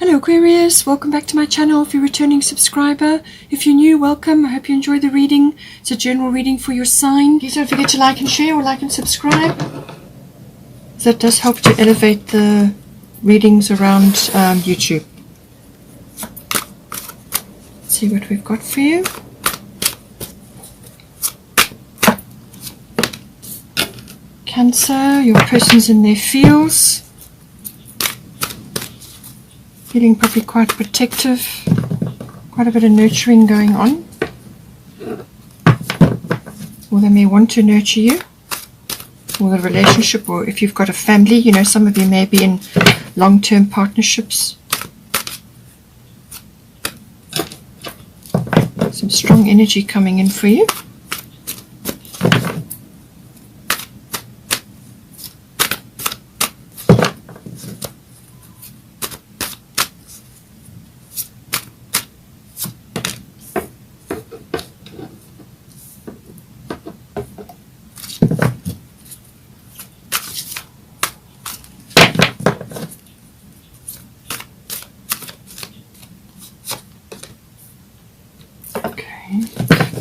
Hello Aquarius, welcome back to my channel if you're a returning subscriber. If you're new, welcome. I hope you enjoy the reading. It's a general reading for your sign. Please don't forget to like and share or like and subscribe. That does help to elevate the readings around YouTube. Let's see what we've got for you. Cancer, your person's in their feels. Feeling probably quite protective, quite a bit of nurturing going on. Or they may want to nurture you, or the relationship, or if you've got a family, you know, some of you may be in long-term partnerships. Some strong energy coming in for you.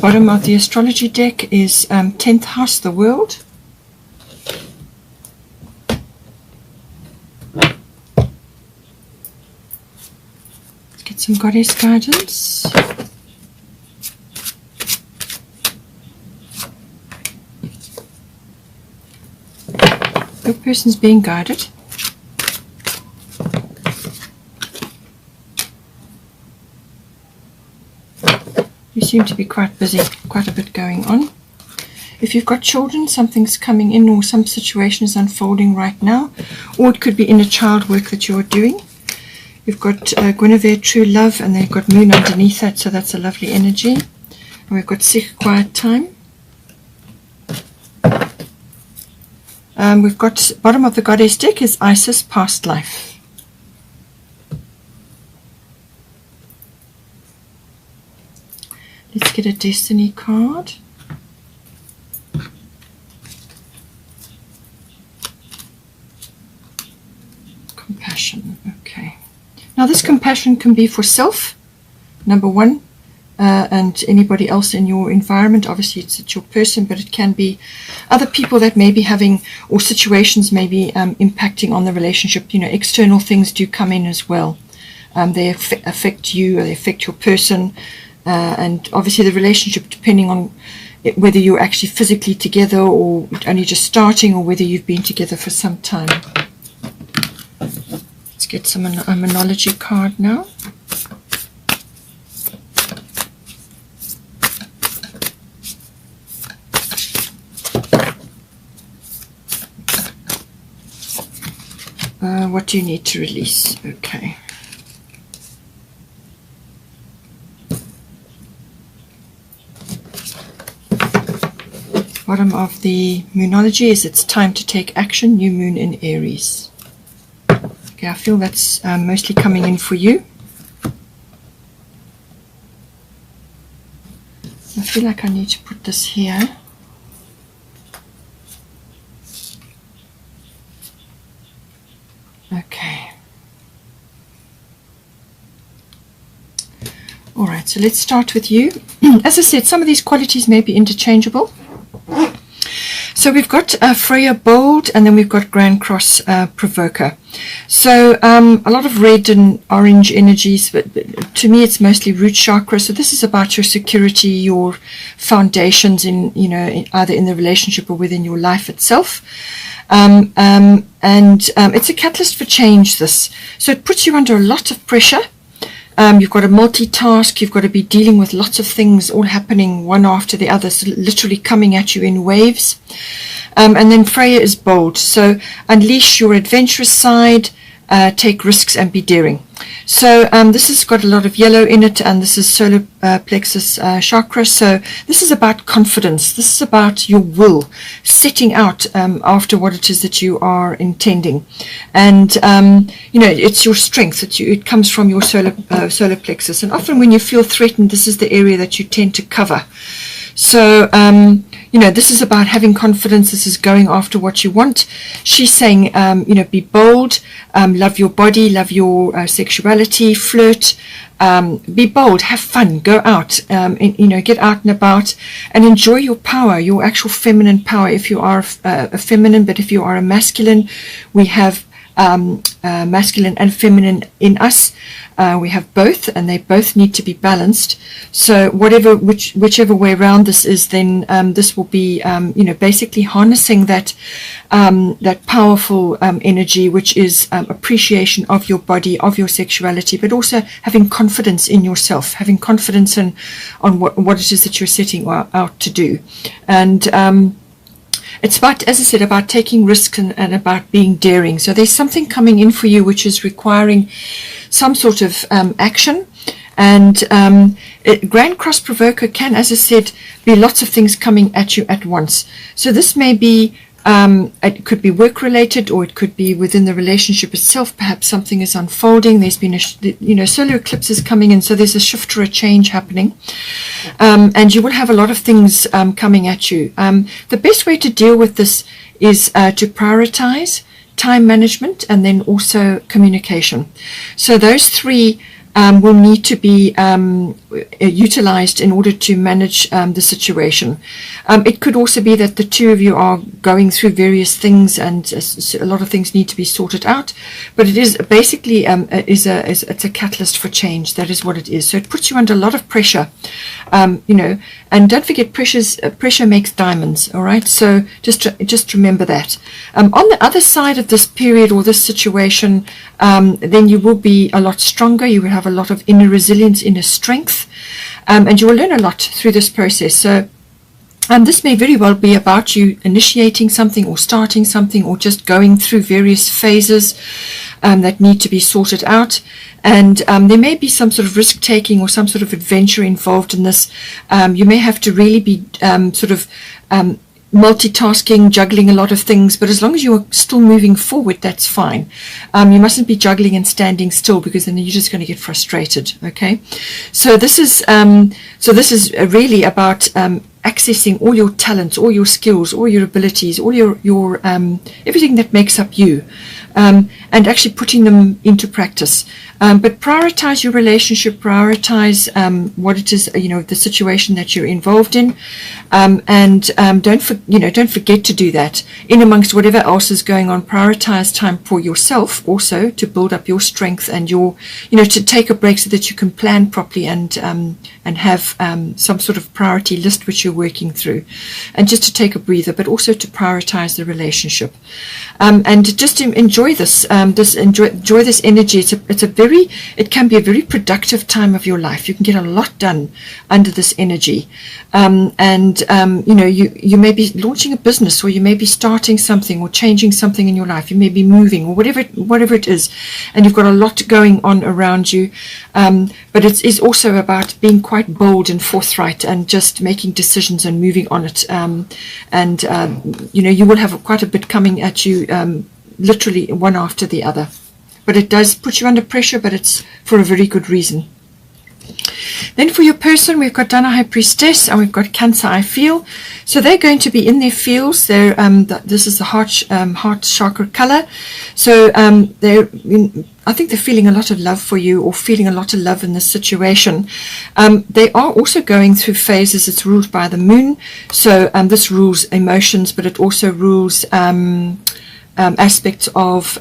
Bottom of the astrology deck is 10th house, the world. Let's get some goddess guidance. Your person's being guided. You seem to be quite busy, quite a bit going on. If you've got children, something's coming in or some situation is unfolding right now, or it could be inner child work that you're doing. You've got Guinevere, true love, and they've got moon underneath that, so that's a lovely energy. And we've got Sikh, quiet time. We've got bottom of the goddess deck is Isis, past life. Let's get a destiny card. Compassion. Okay. Now this compassion can be for self, number one, and anybody else in your environment. Obviously it's your person, but it can be other people that may be having, or situations may be impacting on the relationship. You know, external things do come in as well. They affect you, or they affect your person. And obviously the relationship, depending on whether you're actually physically together or only just starting, or whether you've been together for some time. Let's get some a Monology card now. What do you need to release? Okay. Bottom of the Moonology is it's time to take action, new moon in Aries. Okay, I feel that's mostly coming in for you. I feel like I need to put this here. Okay. Alright, so let's start with you. As I said, some of these qualities may be interchangeable. So we've got Freya, bold, and then we've got Grand Cross, provoker. So a lot of red and orange energies, but to me it's mostly root chakra. So this is about your security, your foundations in, you know, either in the relationship or within your life itself. It's a catalyst for change, this. So it puts you under a lot of pressure. You've got to multitask, you've got to be dealing with lots of things all happening one after the other, so literally coming at you in waves. And then Freya is bold, so unleash your adventurous side, take risks and be daring. So this has got a lot of yellow in it, and this is solar plexus chakra. So this is about confidence. This is about your will, setting out after what it is that you are intending. And you know, it's your strength. It comes from your solar plexus. And often when you feel threatened, this is the area that you tend to cover. So this is about having confidence. This is going after what you want. She's saying, be bold, love your body, love your sexuality, flirt, be bold, have fun, go out, get out and about and enjoy your power, your actual feminine power. If you are a feminine, but if you are a masculine, we have masculine and feminine in us. We have both, and they both need to be balanced. So whichever way around this is, then this will be basically harnessing that powerful energy, which is appreciation of your body, of your sexuality, but also having confidence in yourself, having confidence on what it is that you're setting out to do. And it's about, as I said, about taking risks and about being daring. So there's something coming in for you which is requiring some sort of action. And Grand Cross Provoker can, as I said, be lots of things coming at you at once. So this may be, it could be work related, or it could be within the relationship itself. Perhaps something is unfolding. There's been solar eclipses coming in, so there's a shift or a change happening, and you will have a lot of things coming at you. The best way to deal with this is to prioritize time management and then also communication. So those three will need to be utilized in order to manage the situation. It could also be that the two of you are going through various things, and a lot of things need to be sorted out. But it is basically it's a catalyst for change. That is what it is. So it puts you under a lot of pressure, And don't forget, pressure makes diamonds. All right. So just remember that. On the other side of this period or this situation, then you will be a lot stronger. You will have a lot of inner resilience, inner strength, and you will learn a lot through this process. So this may very well be about you initiating something or starting something, or just going through various phases that need to be sorted out. And there may be some sort of risk taking or some sort of adventure involved in this. You may have to really be multitasking, juggling a lot of things, but as long as you're still moving forward, that's fine. You mustn't be juggling and standing still, because then you're just going to get frustrated. Okay, so this is really about accessing all your talents, all your skills, all your abilities, all your everything that makes up you, and actually putting them into practice. But prioritize your relationship, prioritize what it is, the situation that you're involved in, and don't forget to do that. In amongst whatever else is going on, prioritize time for yourself also, to build up your strength and your, to take a break so that you can plan properly and have some sort of priority list which you're working through, and just to take a breather, but also to prioritize the relationship, and just to enjoy this, enjoy this energy. It can be a very productive time of your life. You can get a lot done under this energy, you may be launching a business, or you may be starting something or changing something in your life. You may be moving, or whatever it is, and you've got a lot going on around you. But it is also about being quite bold and forthright, and just making decisions and moving on it. You will have quite a bit coming at you, literally one after the other. But it does put you under pressure, but it's for a very good reason. Then for your person, we've got Dana High Priestess, and we've got Cancer, I feel. So they're going to be in their fields. This is the heart chakra color. So I think they're feeling a lot of love for you, or feeling a lot of love in this situation. They are also going through phases. It's ruled by the moon. So this rules emotions, but it also rules aspects of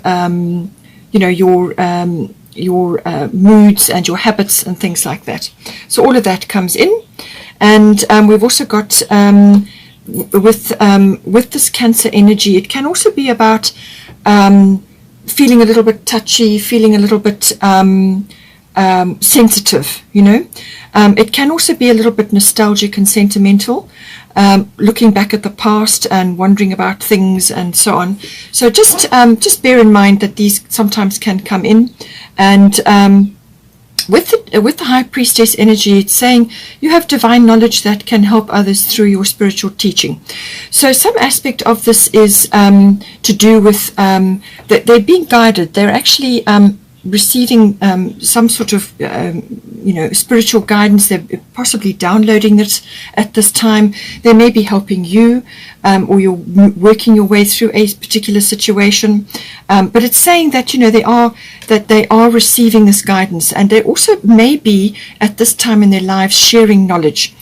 your moods and your habits and things like that. So all of that comes in. And we've also got with this Cancer energy, it can also be about feeling a little bit touchy, feeling a little bit sensitive. It can also be a little bit nostalgic and sentimental, looking back at the past and wondering about things and so on. So just bear in mind that these sometimes can come in. And with the High Priestess energy, it's saying you have divine knowledge that can help others through your spiritual teaching. So some aspect of this is to do with that they're being guided. They're actually receiving some sort of spiritual guidance. They're possibly downloading it at this time. They may be helping you, or you're working your way through a particular situation. But it's saying that they are receiving this guidance, and they also may be at this time in their lives sharing knowledge.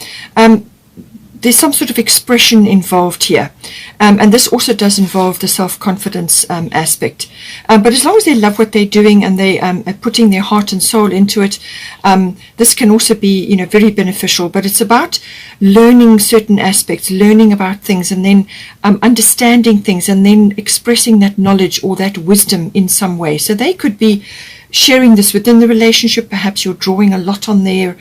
There's some sort of expression involved here, and this also does involve the self-confidence aspect. But as long as they love what they're doing and they are putting their heart and soul into it, this can also be very beneficial. But it's about learning certain aspects, learning about things, and then understanding things, and then expressing that knowledge or that wisdom in some way. So they could be sharing this within the relationship. Perhaps you're drawing a lot on their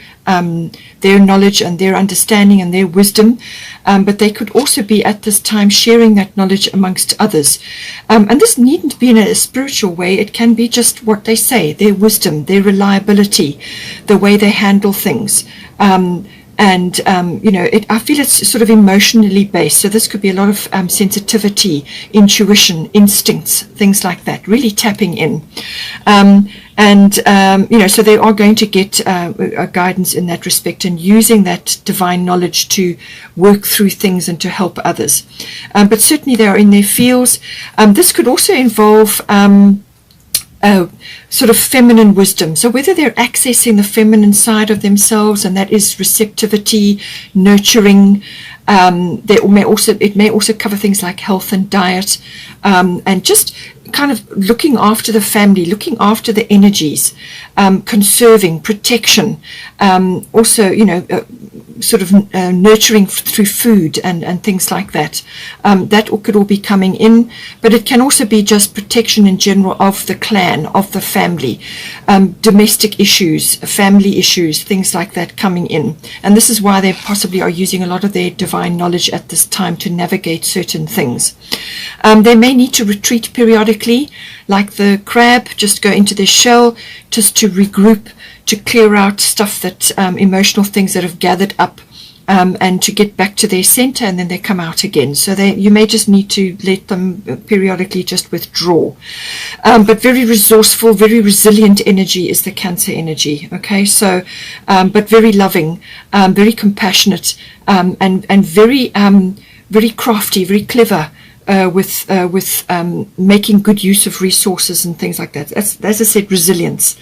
knowledge and their understanding and their wisdom, but they could also be at this time sharing that knowledge amongst others. And this needn't be in a spiritual way. It can be just what they say, their wisdom, their reliability, the way they handle things. I feel it's sort of emotionally based. So this could be a lot of sensitivity, intuition, instincts, things like that, really tapping in. So they are going to get a guidance in that respect, and using that divine knowledge to work through things and to help others. But certainly they are in their fields. This could also involve sort of feminine wisdom. So whether they're accessing the feminine side of themselves, and that is receptivity, nurturing, it may also cover things like health and diet, and just kind of looking after the family, looking after the energies, conserving, protection, also sort of nurturing through food and things like that. That could all be coming in, but it can also be just protection in general of the clan, of the family, domestic issues, family issues, things like that coming in. And this is why they possibly are using a lot of their divine knowledge at this time to navigate certain things. They may need to retreat periodically, like the crab, just go into their shell, just to regroup, to clear out stuff that emotional things that have gathered up, and to get back to their center, and then they come out again. So you may just need to let them periodically just withdraw. But very resourceful, very resilient energy is the Cancer energy. Okay, so but very loving, very compassionate, and very very crafty, very clever. With making good use of resources and things like that. As I said, resilience.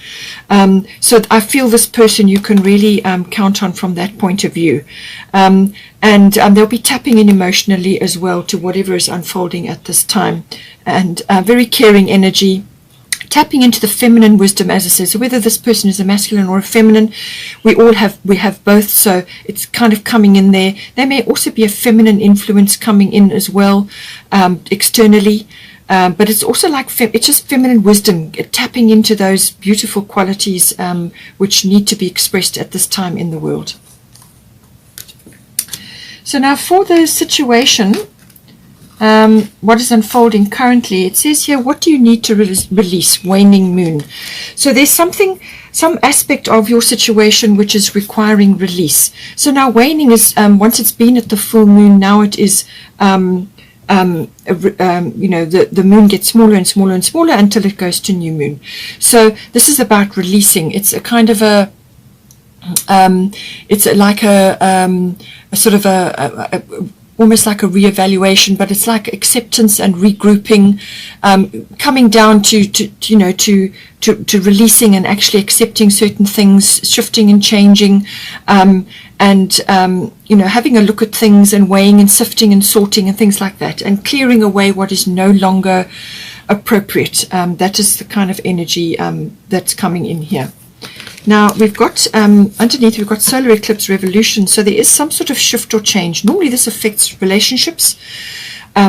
So I feel this person you can really count on from that point of view. And they'll be tapping in emotionally as well to whatever is unfolding at this time. And very caring energy. Tapping into the feminine wisdom, as I said. So whether this person is a masculine or a feminine, we have both. So it's kind of coming in there. There may also be a feminine influence coming in as well, externally. But it's also like it's just feminine wisdom, tapping into those beautiful qualities which need to be expressed at this time in the world. So now for the situation. What is unfolding currently, it says here, what do you need to release? Waning moon. So there's some aspect of your situation which is requiring release. So now waning is, once it's been at the full moon, now it is, the moon gets smaller and smaller and smaller until it goes to new moon. So this is about releasing. It's a kind of a, it's like a sort of a almost like a reevaluation, but it's like acceptance and regrouping, coming down to releasing and actually accepting certain things, shifting and changing, and having a look at things and weighing and sifting and sorting and things like that, and clearing away what is no longer appropriate. That is the kind of energy that's coming in here. Now we've got underneath we've got solar eclipse revolution, so there is some sort of shift or change. Normally this affects relationships,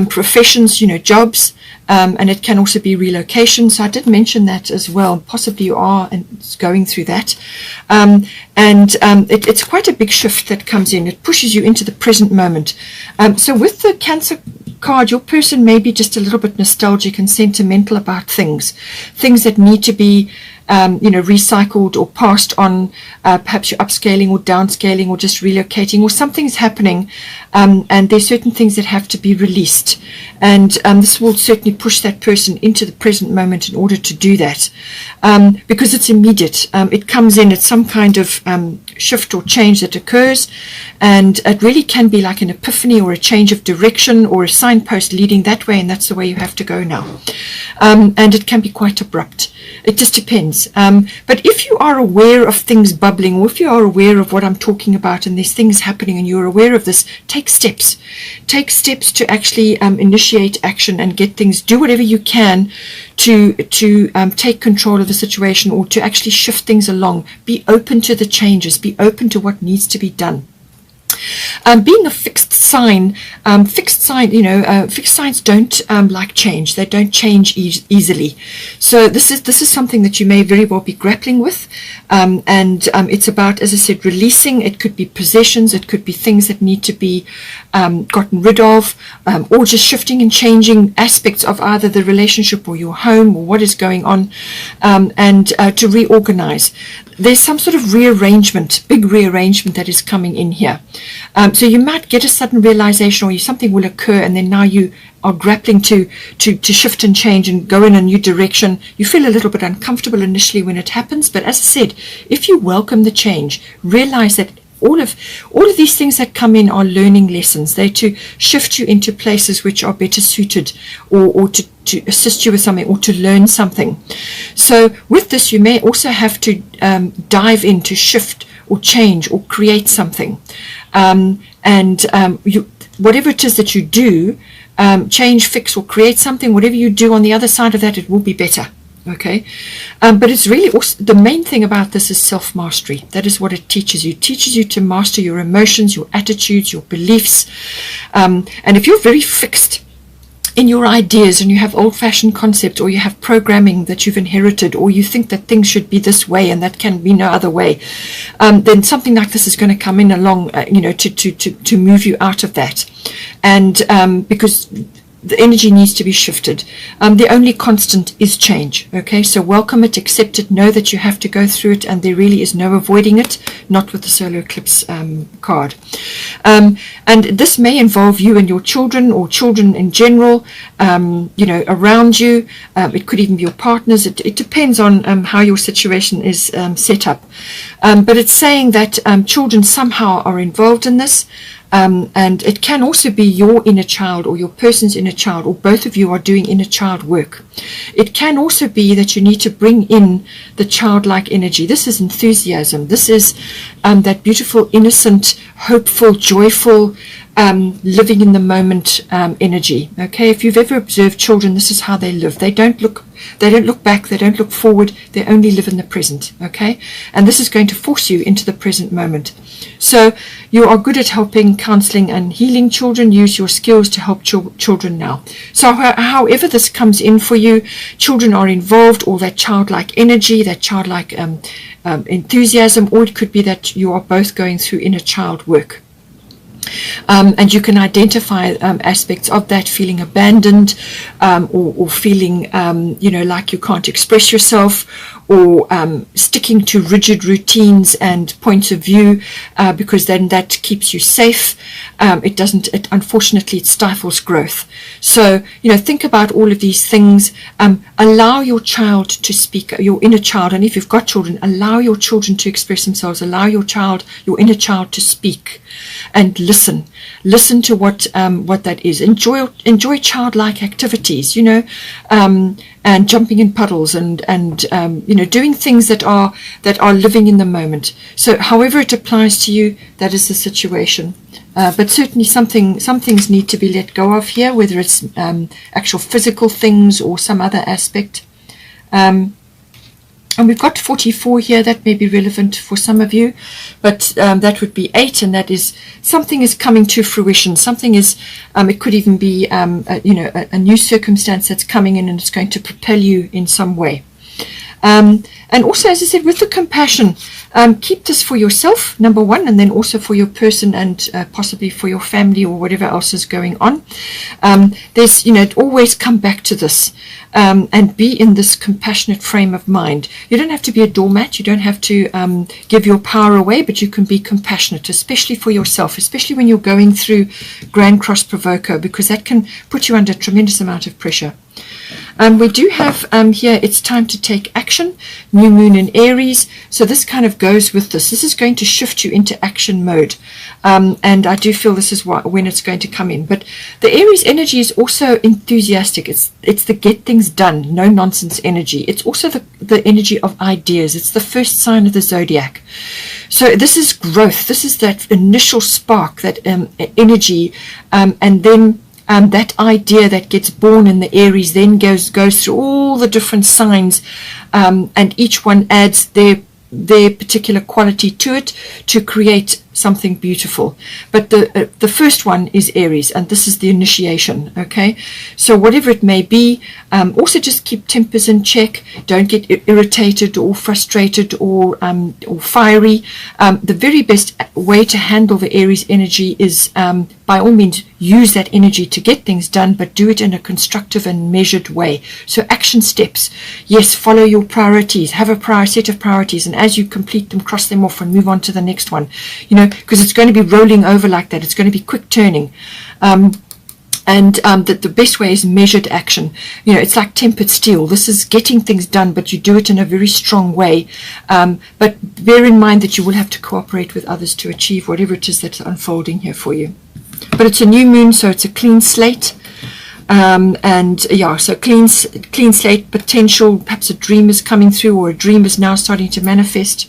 professions, jobs, and it can also be relocation. So I did mention that as well. Possibly you are going through that, it's quite a big shift that comes in. It pushes you into the present moment. So with the Cancer card, your person may be just a little bit nostalgic and sentimental about things that need to be recycled or passed on. Perhaps you're upscaling or downscaling or just relocating, or something's happening, and there's certain things that have to be released, and this will certainly push that person into the present moment in order to do that, because it's immediate. It comes in at some kind of shift or change that occurs, and it really can be like an epiphany or a change of direction or a signpost leading that way, and that's the way you have to go now. And it can be quite abrupt. It just depends. But if you are aware of things bubbling, or if you are aware of what I'm talking about and there's things happening and you're aware of this, take steps. Take steps to actually initiate action and get things, do whatever you can to take control of the situation, or to actually shift things along. Be open to the changes. Be open to what needs to be done. Being a fixed sign, fixed signs don't like change. They don't change easily. So this is something that you may very well be grappling with, and it's about, as I said, releasing. It could be possessions, it could be things that need to be gotten rid of, or just shifting and changing aspects of either the relationship or your home or what is going on, and to reorganize. There's some sort of rearrangement, big rearrangement that is coming in here. So you might get a sudden realization, or something will occur, and then now you are grappling to shift and change and go in a new direction. You feel a little bit uncomfortable initially when it happens, but as I said, if you welcome the change, realize that all of these things that come in are learning lessons. They're to shift you into places which are better suited, or to assist you with something, or to learn something. So with this, you may also have to dive in to shift or change or create something. Whatever it is that you do, change, fix, or create something, whatever you do on the other side of that, it will be better. Okay, but it's really also, the main thing about this is self-mastery. That is what it teaches you. It teaches you to master your emotions, your attitudes, your beliefs. And if you're very fixed in your ideas, and you have old-fashioned concepts, or you have programming that you've inherited, or you think that things should be this way and that can be no other way, then something like this is going to come in along, to move you out of that. And because the energy needs to be shifted. The only constant is change. Okay, so welcome it, accept it, know that you have to go through it, and there really is no avoiding it, not with the solar eclipse card. And this may involve you and your children, or children in general, around you. It could even be your partners. It depends on how your situation is set up. But it's saying that children somehow are involved in this. And it can also be your inner child, or your person's inner child, or both of you are doing inner child work. It can also be that you need to bring in the childlike energy. This is enthusiasm. This is that beautiful, innocent, hopeful, joyful, living in the moment energy. Okay, if you've ever observed children, this is how they live. They don't look back, they don't look forward, they only live in the present. Okay, and this is going to force you into the present moment. So you are good at helping, counseling, and healing children. Use your skills to help children now. So however this comes in for you, children are involved, or that childlike energy, that childlike enthusiasm, or it could be that you are both going through inner child work. And you can identify aspects of that, feeling abandoned, or feeling like you can't express yourself, or sticking to rigid routines and points of view, because then that keeps you safe. Unfortunately it stifles growth. So think about all of these things. Allow your child to speak, your inner child, and if you've got children, allow your children to express themselves. Allow your inner child to speak, and listen to what that is. Enjoy childlike activities, and jumping in puddles, and doing things that are living in the moment. So however it applies to you, that is the situation. But certainly some things need to be let go of here, whether it's actual physical things or some other aspect. And we've got 44 here. That may be relevant for some of you, but that would be 8, and that is something is coming to fruition. Something is, it could even be, a new circumstance that's coming in, and it's going to propel you in some way. And also, as I said, with the compassion, keep this for yourself, number one, and then also for your person and possibly for your family or whatever else is going on. There's, always come back to this and be in this compassionate frame of mind. You don't have to be a doormat. You don't have to give your power away, but you can be compassionate, especially for yourself, especially when you're going through Grand Cross Provoco, because that can put you under a tremendous amount of pressure. We do have here, it's time to take action, new moon in Aries. So this kind of goes with this. This is going to shift you into action mode. And I do feel this is when it's going to come in. But the Aries energy is also enthusiastic. It's the get things done, no nonsense energy. It's also the energy of ideas. It's the first sign of the zodiac. So this is growth. This is that initial spark, that energy, and then that idea that gets born in the Aries then goes through all the different signs, and each one adds their particular quality to it to create something beautiful. But the first one is Aries, and this is the initiation. Okay, so whatever it may be, also just keep tempers in check. Don't get irritated or frustrated or fiery. The very best way to handle the Aries energy is by all means use that energy to get things done, but do it in a constructive and measured way. So action steps, yes, follow your priorities, have a set of priorities, and as you complete them, cross them off and move on to the next one, because it's going to be rolling over like that. It's going to be quick turning. That the best way is measured action. It's like tempered steel. This is getting things done, but you do it in a very strong way. But bear in mind that you will have to cooperate with others to achieve whatever it is that's unfolding here for you. But it's a new moon, so it's a clean slate. So clean slate potential. Perhaps a dream is coming through, or a dream is now starting to manifest.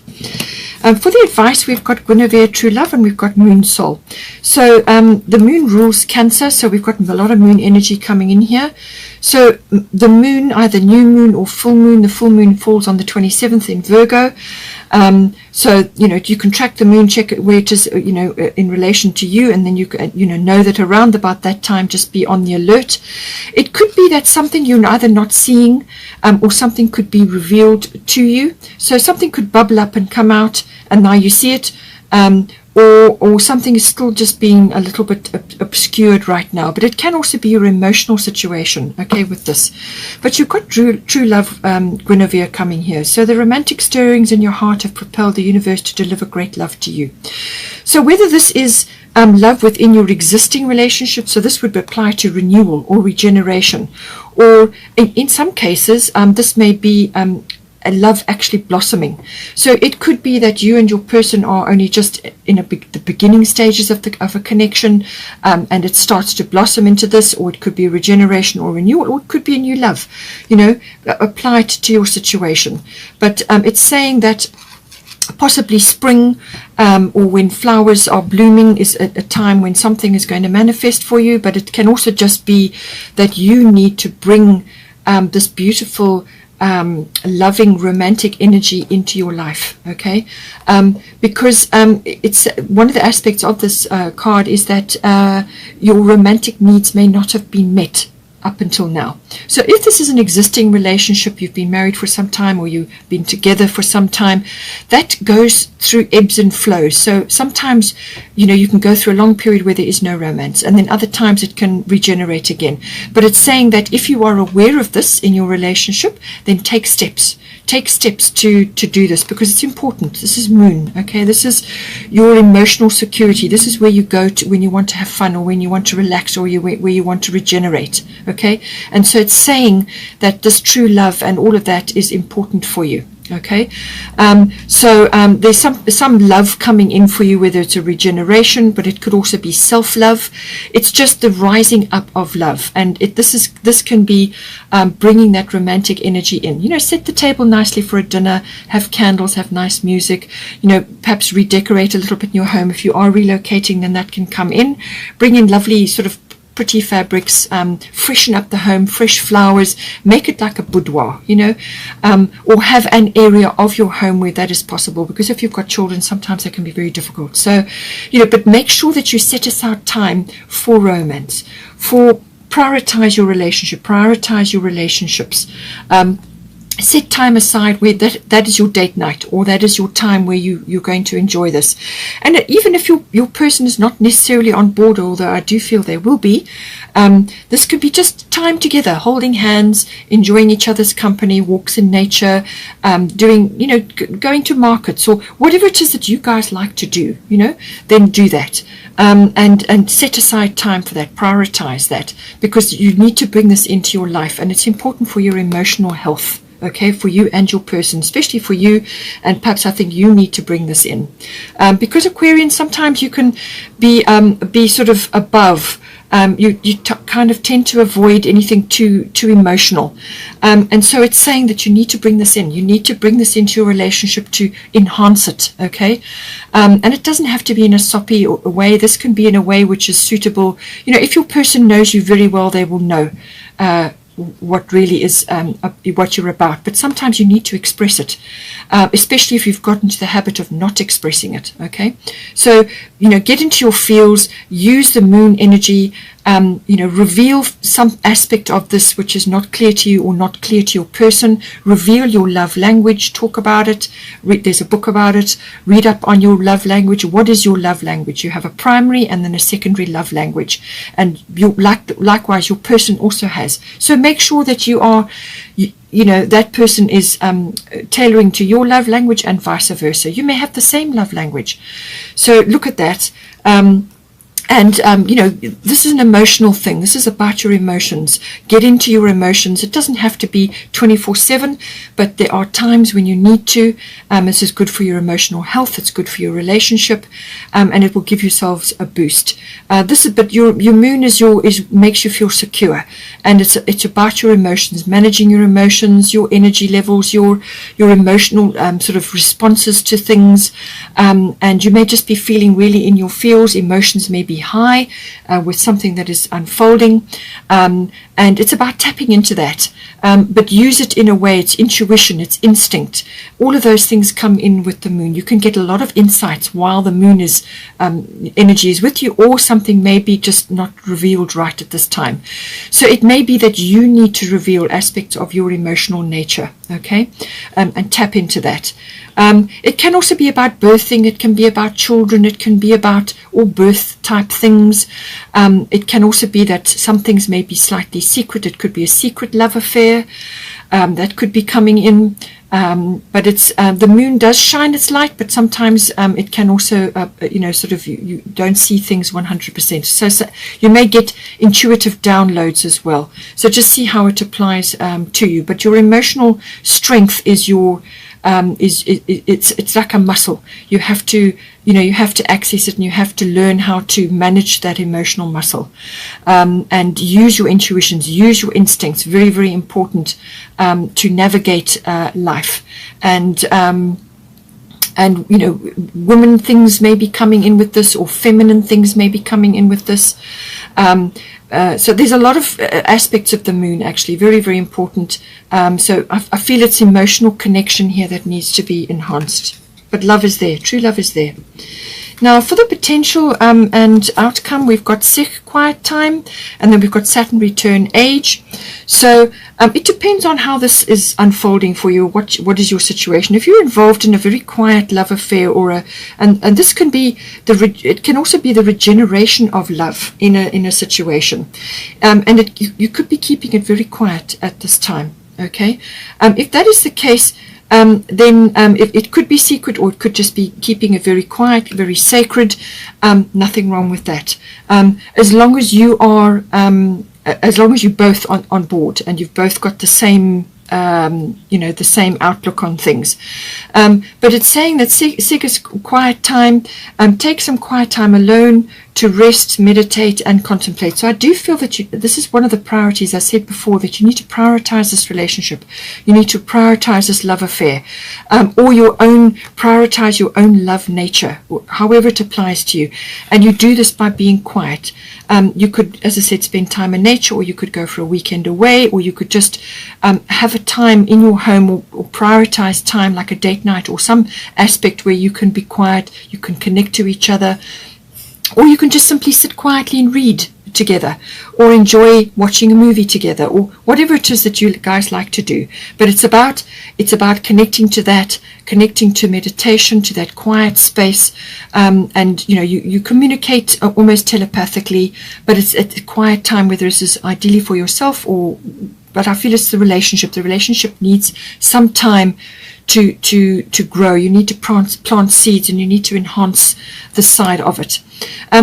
For the advice, we've got Guinevere, True Love, and we've got Moon Soul. So the moon rules Cancer, so we've got a lot of moon energy coming in here. So the moon, either new moon or full moon, the full moon falls on the 27th in Virgo. So you can track the moon, check where it is, in relation to you, and then you can, know that around about that time, just be on the alert. It could be that something you're either not seeing, or something could be revealed to you. So something could bubble up and come out, and now you see it, or something is still just being a little bit obscured right now. But it can also be your emotional situation, okay, with this. But you've got true love, Guinevere, coming here. So the romantic stirrings in your heart have propelled the universe to deliver great love to you. So whether this is love within your existing relationship, so this would apply to renewal or regeneration, or in some cases, this may be a love actually blossoming. So it could be that you and your person are only just in the beginning stages of a connection, and it starts to blossom into this, or it could be a regeneration or renewal, or it could be a new love. Apply it to your situation. But it's saying that possibly spring, or when flowers are blooming, is a time when something is going to manifest for you. But it can also just be that you need to bring this beautiful loving romantic energy into your life, okay? Because it's one of the aspects of this card is that your romantic needs may not have been met up until now. So if this is an existing relationship, you've been married for some time, or you've been together for some time, that goes through ebbs and flows. So sometimes, you can go through a long period where there is no romance, and then other times it can regenerate again. But it's saying that if you are aware of this in your relationship, then take steps to do this, because it's important. This is moon, okay? This is your emotional security. This is where you go to when you want to have fun, or when you want to relax, or where you want to regenerate, okay? And so it's saying that this true love and all of that is important for you. Okay, so there's some love coming in for you, whether it's a regeneration, but it could also be self-love. It's just the rising up of love, and this can be bringing that romantic energy in. Set the table nicely for a dinner, have candles, have nice music. Perhaps redecorate a little bit in your home. If you are relocating, then that can come in. Bring in lovely sort of pretty fabrics, freshen up the home, fresh flowers, make it like a boudoir, or have an area of your home where that is possible, because if you've got children, sometimes that can be very difficult. So, but make sure that you set aside time for romance, prioritize your relationships. set time aside where that is your date night, or that is your time where you're going to enjoy this. And even if your person is not necessarily on board, although I do feel they will be, this could be just time together, holding hands, enjoying each other's company, walks in nature, doing, going to markets, or whatever it is that you guys like to do, then do that. And set aside time for that, prioritize that, because you need to bring this into your life, and it's important for your emotional health. Okay, for you and your person, especially for you, and perhaps I think you need to bring this in, because Aquarian, sometimes you can be sort of above. You kind of tend to avoid anything too emotional, and so it's saying that you need to bring this in. You need to bring this into your relationship to enhance it. Okay, and it doesn't have to be in a soppy way. This can be in a way which is suitable. If your person knows you very well, they will know what really is what you're about. But sometimes you need to express it, especially if you've gotten into the habit of not expressing it. Okay, so get into your feels, use the moon energy, reveal some aspect of this which is not clear to you or not clear to your person. Reveal your love language, talk about it. There's a book about it. Read up on your love language. What is your love language? You have a primary and then a secondary love language, and likewise your person also has. So make sure that you are that person is tailoring to your love language, and vice versa. You may have the same love language, so look at that. This is an emotional thing. This is about your emotions. Get into your emotions. It doesn't have to be 24/7, but there are times when you need to. This is good for your emotional health. It's good for your relationship, and it will give yourselves a boost. But your moon makes you feel secure, and it's about your emotions, managing your emotions, your energy levels, your emotional sort of responses to things, and you may just be feeling really in your feels. Emotions may be high with something that is unfolding, and it's about tapping into that, but use it in a way. It's intuition, it's instinct. All of those things come in with the moon. You can get a lot of insights while the moon is energy is with you, or something may be just not revealed right at this time. So it may be that you need to reveal aspects of your emotional nature, okay, and tap into that. It can also be about birthing. It can be about children. It can be about all birth type things. It can also be that some things may be slightly secret. It could be a secret love affair that could be coming in. But it's the moon does shine its light, but sometimes it can also, sort of you don't see things 100%. So you may get intuitive downloads as well. So just see how it applies to you. But your emotional strength is your it's like a muscle. You have to access it, and you have to learn how to manage that emotional muscle, and use your intuitions, use your instincts. Very, very important to navigate life. And women things may be coming in with this, or feminine things may be coming in with this. So there's a lot of aspects of the moon, actually, very, very important. So I feel it's emotional connection here that needs to be enhanced. But love is there. True love is there. Now, for the potential and outcome, we've got Sikh quiet time, and then we've got Saturn return age. So it depends on how this is unfolding for you. What is your situation? If you're involved in a very quiet love affair, and this can be it can also be the regeneration of love in a situation, and you could be keeping it very quiet at this time. Okay, if that is the case. Then it could be secret, or it could just be keeping it very quiet, very sacred. Nothing wrong with that. As long as you are, as long as you're both on board, and you've both got the same, the same outlook on things. But it's saying that seek a quiet time, take some quiet time alone to rest, meditate, and contemplate. So I do feel that this is one of the priorities. I said before that you need to prioritize this relationship. You need to prioritize this love affair, or prioritize your own love nature, however it applies to you. And you do this by being quiet. You could, as I said, spend time in nature, or you could go for a weekend away, or you could just have a time in your home, or prioritize time like a date night, or some aspect where you can be quiet, you can connect to each other. Or you can just simply sit quietly and read. together, or enjoy watching a movie together, or whatever it is that you guys like to do. But it's about connecting to that, connecting to meditation, to that quiet space, and you communicate almost telepathically, but it's at a quiet time, whether this is ideally for yourself but I feel it's the relationship. The relationship needs some time to grow. You need to plant seeds, and you need to enhance the side of it.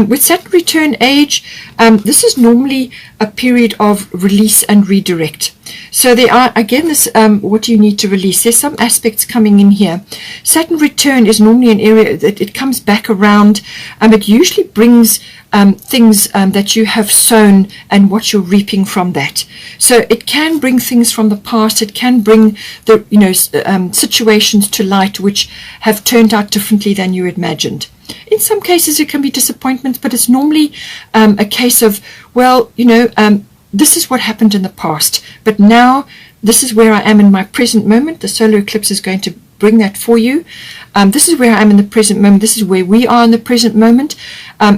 With Saturn return age, this is normally a period of release and redirect. So there are, again, this what do you need to release? There's some aspects coming in here. Saturn return is normally an area that it comes back around. It usually brings things that you have sown and what you're reaping from that. So it can bring things from the past. It can bring the situations to light which have turned out differently than you imagined. In some cases it can be disappointments, but it's normally a case of, well, this is what happened in the past, but now this is where I am in my present moment. The solar eclipse is going to bring that for you. This is where I am in the present moment. This is where we are in the present moment.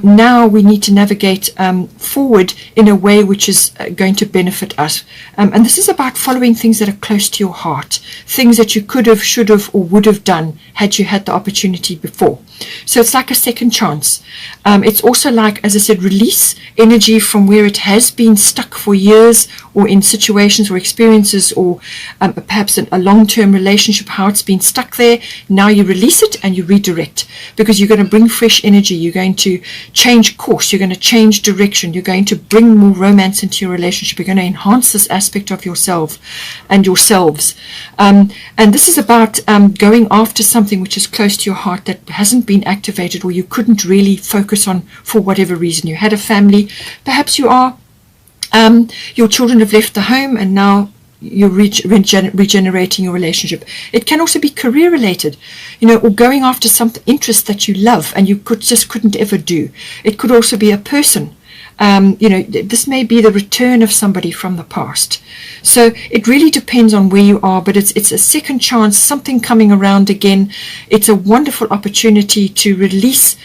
Now we need to navigate forward in a way which is going to benefit us. And this is about following things that are close to your heart, things that you could have, should have, or would have done had you had the opportunity before. So it's like a second chance. It's also like, as I said, release energy from where it has been stuck for years, or in situations or experiences, or perhaps a long-term relationship, how it's been stuck there. Now you release it and you redirect, because you're going to bring fresh energy. You're going to change course. You're going to change direction. You're going to bring more romance into your relationship. You're going to enhance this aspect of yourself and yourselves. And this is about going after something which is close to your heart that hasn't been activated, or you couldn't really focus on for whatever reason. You had a family, perhaps you are, your children have left the home, and now you're regenerating your relationship. It can also be career related, or going after some interest that you love and you couldn't ever do. It could also be a person. This may be the return of somebody from the past. So it really depends on where you are, but it's a second chance, something coming around again. It's a wonderful opportunity to release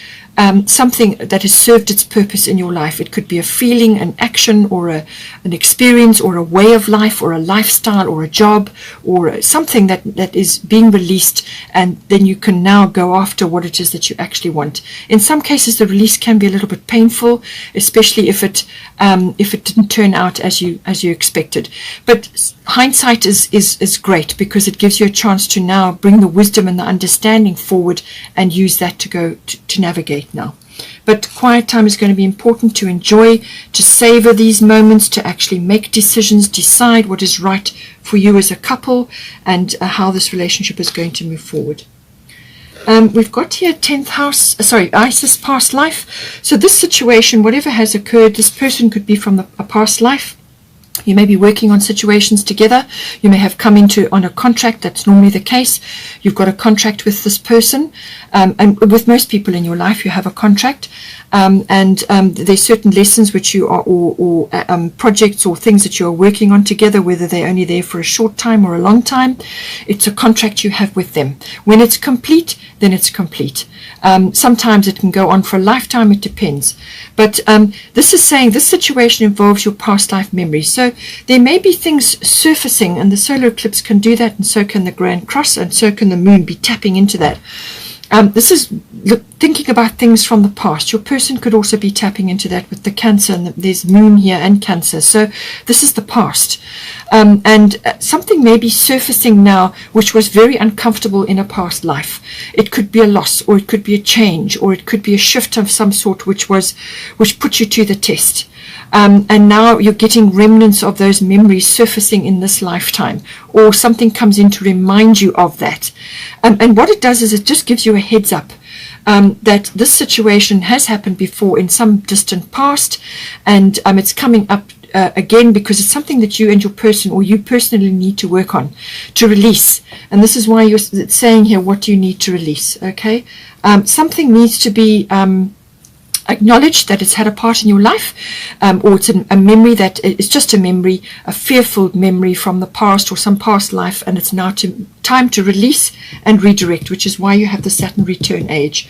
something that has served its purpose in your life. It could be a feeling, an action, or an experience, or a way of life, or a lifestyle, or a job, or something that is being released, and then you can now go after what it is that you actually want. In some cases the release can be a little bit painful, especially if it didn't turn out as you expected. But hindsight is great, because it gives you a chance to now bring the wisdom and the understanding forward and use that to go to navigate now. But quiet time is going to be important to enjoy, to savor these moments, to actually make decisions, decide what is right for you as a couple, and how this relationship is going to move forward. We've got here 10th house, Isis past life. So this situation, whatever has occurred, this person could be from a past life. You may be working on situations together. You may have come on a contract. That's normally the case. You've got a contract with this person, and with most people in your life you have a contract, and there's certain lessons which you are, or projects or things that you are working on together, whether they're only there for a short time or a long time. It's a contract you have with them. When it's complete, then it's complete. Sometimes it can go on for a lifetime. It depends. But this is saying this situation involves your past life memories. So there may be things surfacing, and the solar eclipse can do that, and so can the Grand Cross, and so can the moon be tapping into that. This is thinking about things from the past. Your person could also be tapping into that with the Cancer, and there's moon here and Cancer. So this is the past. And something may be surfacing now which was very uncomfortable in a past life. It could be a loss, or it could be a change, or it could be a shift of some sort which put you to the test. And now you're getting remnants of those memories surfacing in this lifetime, or something comes in to remind you of that. And what it does is it just gives you a heads up that this situation has happened before in some distant past, and it's coming up again, because it's something that you and your person, or you personally, need to work on, to release. And this is why you're saying here, what do you need to release? Okay, something needs to be acknowledge that it's had a part in your life, or it's a memory that is just a memory, a fearful memory from the past or some past life, and it's now time to release and redirect, which is why you have the Saturn return age.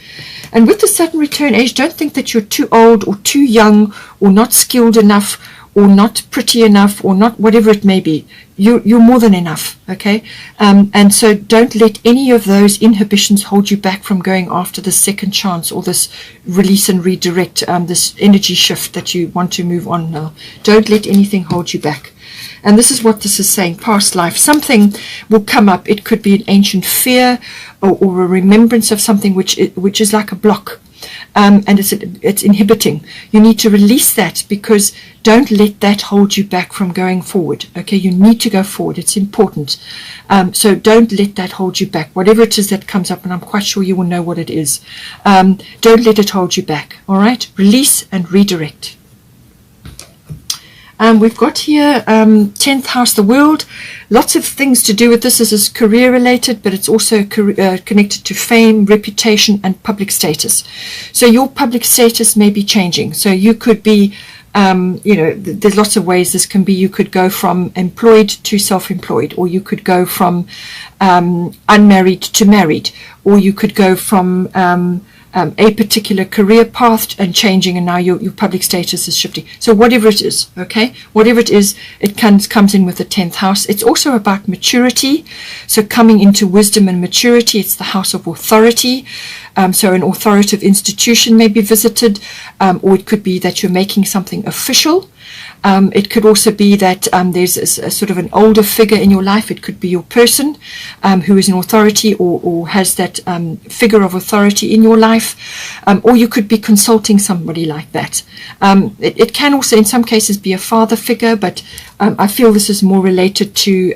And with the Saturn return age, don't think that you're too old or too young or not skilled enough or not pretty enough or not whatever it may be. You're more than enough, okay? And so don't let any of those inhibitions hold you back from going after the second chance or this release and redirect, this energy shift that you want to move on now. Don't let anything hold you back. And this is what this is saying, past life. Something will come up. It could be an ancient fear or a remembrance of something which is like a block. And it's inhibiting. You need to release that, because don't let that hold you back from going forward. Okay, you need to go forward. It's important. So don't let that hold you back. Whatever it is that comes up, and I'm quite sure you will know what it is. Don't let it hold you back. All right, release and redirect. We've got here 10th house, the world. Lots of things to do with this. This is career related, but it's also connected to fame, reputation, and public status. So your public status may be changing. So you could be, there's lots of ways this can be. You could go from employed to self-employed, or you could go from unmarried to married, or you could go from a particular career path and changing, and now your public status is shifting. So whatever it is, okay, whatever it is, it comes in with the 10th house. It's also about maturity, so coming into wisdom and maturity. It's the house of authority. So an authoritative institution may be visited, or it could be that you're making something official. It could also be that there's a sort of an older figure in your life. It could be your person who is an authority or has that figure of authority in your life, or you could be consulting somebody like that. It can also in some cases be a father figure, but I feel this is more related to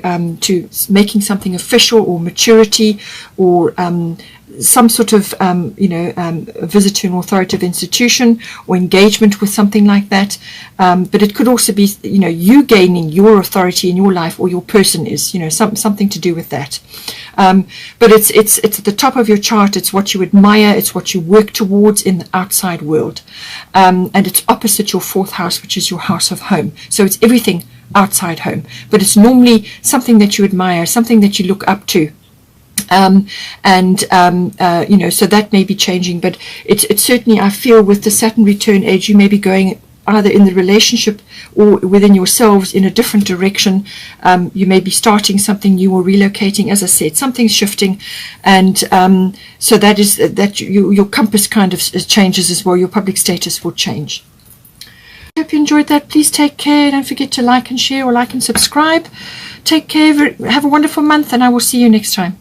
making something official or maturity, or some sort of visit to an authoritative institution or engagement with something like that. But it could also be you gaining your authority in your life, or your person is something to do with that. But it's at the top of your chart. It's what you admire, it's what you work towards in the outside world, and it's opposite your 4th house, which is your house of home. So it's everything outside home, but it's normally something that you admire, something that you look up to. So that may be changing, but it's certainly, I feel, with the Saturn return age, you may be going either in the relationship or within yourselves in a different direction. You may be starting something new or relocating. As I said, something's shifting, and so that is that your compass kind of changes as well. Your public status will change. I hope you enjoyed that. Please take care. Don't forget to like and share, or like and subscribe. Take care. Have a wonderful month, and I will see you next time.